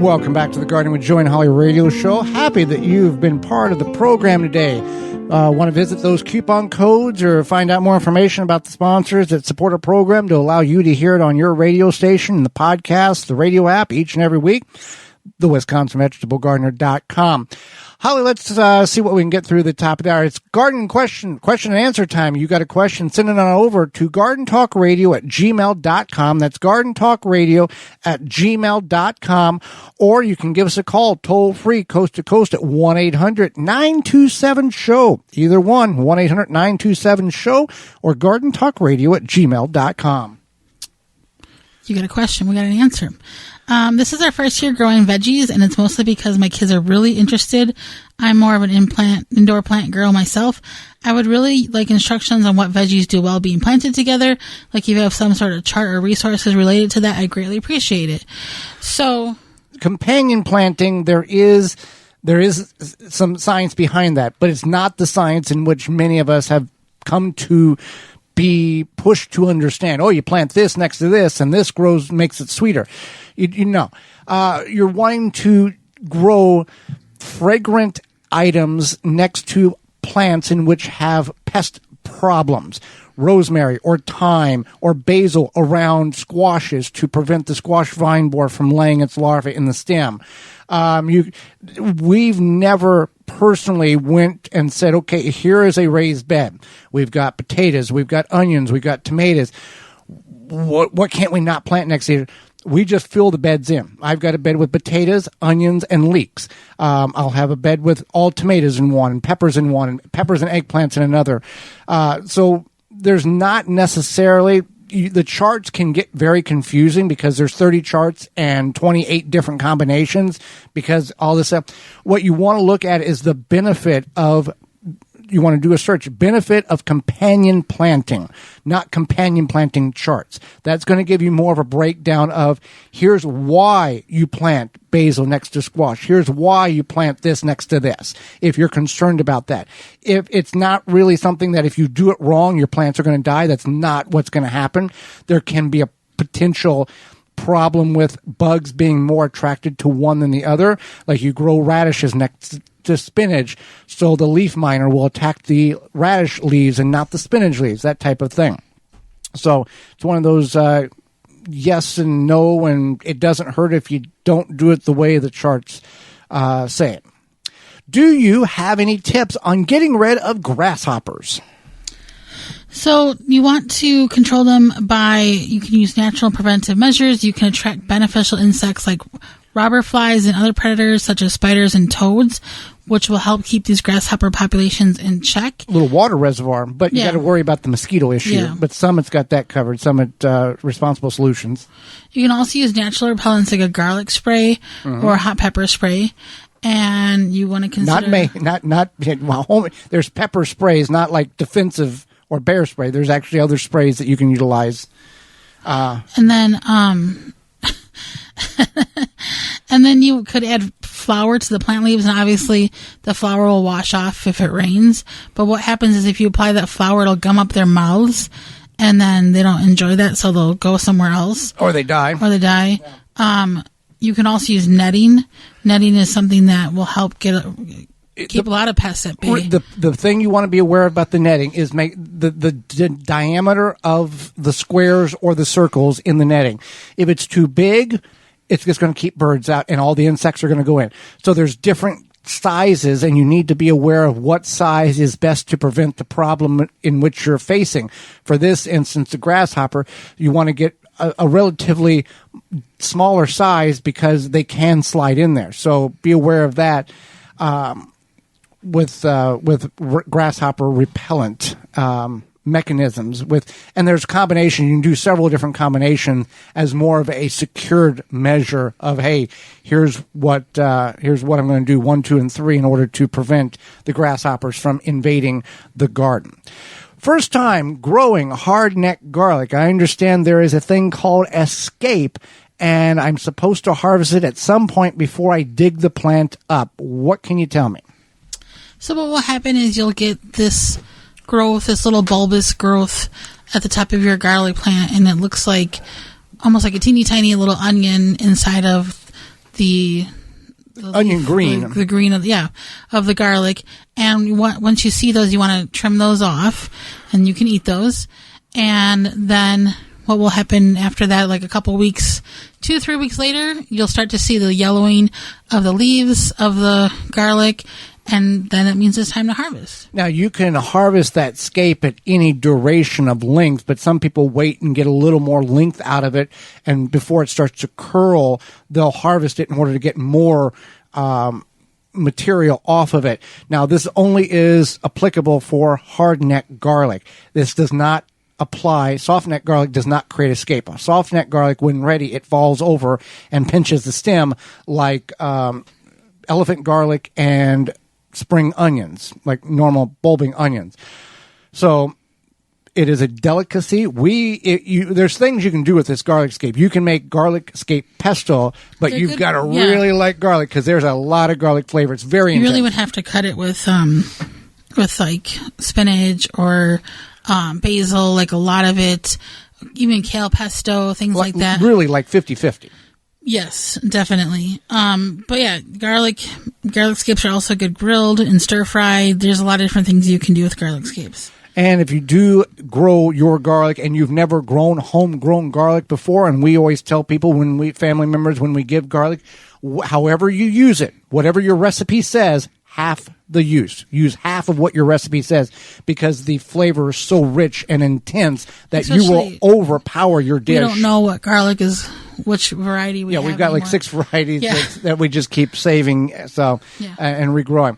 Welcome back to the Gardening with Joy and Holly radio show. Happy that you've been part of the program today. Want to visit those coupon codes or find out more information about the sponsors that support our program to allow you to hear it on your radio station, the podcast, the radio app each and every week? The WisconsinVegetableGardener.com. Holly, let's see what we can get through the top of the hour. It's garden question and answer time. You got a question, send it on over to gardentalkradio@gmail.com. That's gardentalkradio@gmail.com. Or you can give us a call toll free coast to coast at 1-800-927-SHOW. Either one, 1-800-927-SHOW or gardentalkradio@gmail.com. You got a question, we got an answer. This is our first year growing veggies, and it's mostly because my kids are really interested. I'm more of an indoor plant girl myself. I would really like instructions on what veggies do well being planted together. Like if you have some sort of chart or resources related to that, I greatly appreciate it. So, companion planting, there is some science behind that, but it's not the science in which many of us have come to be pushed to understand. Oh, you plant this next to this, and this makes it sweeter. You know, you're wanting to grow fragrant items next to plants in which have pest problems. Rosemary or thyme or basil around squashes to prevent the squash vine borer from laying its larvae in the stem. We've never personally went and said, okay, here is a raised bed. We've got potatoes, we've got onions, we've got tomatoes. What can't we not plant next year? We just fill the beds in. I've got a bed with potatoes, onions, and leeks. I'll have a bed with all tomatoes in one, and peppers in one, and peppers and eggplants in another. So there's not necessarily, the charts can get very confusing because there's 30 charts and 28 different combinations because all this stuff. What you want to look at is the benefit of, you want to do a search, benefit of companion planting, not companion planting charts. That's going to give you more of a breakdown of here's why you plant basil next to squash. Here's why you plant this next to this, if you're concerned about that. If it's not really something that if you do it wrong, your plants are going to die, that's not what's going to happen. There can be a potential problem with bugs being more attracted to one than the other. Like you grow radishes next to spinach, so the leaf miner will attack the radish leaves and not the spinach leaves, that type of thing. So it's one of those yes and no, and it doesn't hurt if you don't do it the way the charts say it. Do you have any tips on getting rid of grasshoppers? So you want to control them you can use natural preventive measures. You can attract beneficial insects like robber flies and other predators such as spiders and toads, which will help keep these grasshopper populations in check. A little water reservoir, but you got to worry about the mosquito issue. Yeah. But Summit's got that covered. Summit Responsible Solutions. You can also use natural repellents like a garlic spray or a hot pepper spray. And you want to consider there's pepper sprays, not like defensive or bear spray. There's actually other sprays that you can utilize. And then and then you could add flour to the plant leaves, and obviously the flour will wash off if it rains. But what happens is if you apply that flour, it'll gum up their mouths, and then they don't enjoy that, so they'll go somewhere else. Or they die. Yeah. You can also use netting. Netting is something that will help keep a lot of pests at bay. The thing you want to be aware about the netting is make the diameter of the squares or the circles in the netting. If it's too big, it's just going to keep birds out and all the insects are going to go in. So there's different sizes, and you need to be aware of what size is best to prevent the problem in which you're facing. For this instance, the grasshopper, you want to get a relatively smaller size because they can slide in there. So be aware of that. With grasshopper repellent mechanisms, and there's a combination. You can do several different combinations as more of a secured measure of, hey, here's what I'm going to do 1, 2, and 3 in order to prevent the grasshoppers from invading the garden. First time growing hardneck garlic. I understand there is a thing called escape, and I'm supposed to harvest it at some point before I dig the plant up. What can you tell me? So what will happen is you'll get this growth, this little bulbous growth at the top of your garlic plant, and it looks like almost like a teeny tiny little onion inside of the onion green. the green of the garlic. And once you see those, you want to trim those off, and you can eat those. And then what will happen after that, like a couple weeks, 2 to 3 weeks later, you'll start to see the yellowing of the leaves of the garlic, and then it means it's time to harvest. Now, you can harvest that scape at any duration of length, but some people wait and get a little more length out of it, and before it starts to curl, they'll harvest it in order to get more material off of it. Now, this only is applicable for hard-neck garlic. This does not apply. Soft-neck garlic does not create a scape. Soft-neck garlic, when ready, it falls over and pinches the stem like elephant garlic and spring onions, like normal bulbing onions. So it is a delicacy. There's things you can do with this garlic scape. You can make garlic scape pesto, but you've got to really like garlic, because there's a lot of garlic flavor. It's very intense. You really would have to cut it with like spinach or basil, like a lot of it, even kale pesto, things like that. Really like 50-50. Yes, definitely. But yeah, garlic scapes are also good grilled and stir fried. There's a lot of different things you can do with garlic scapes. And if you do grow your garlic and you've never grown homegrown garlic before, and we always tell people family members, when we give garlic, however you use it, whatever your recipe says, half the use. Use half of what your recipe says, because the flavor is so rich and intense that you will overpower your dish. We don't know what garlic is, which variety we have. Yeah, we've got anymore. like 6 varieties that we just keep saving and regrowing.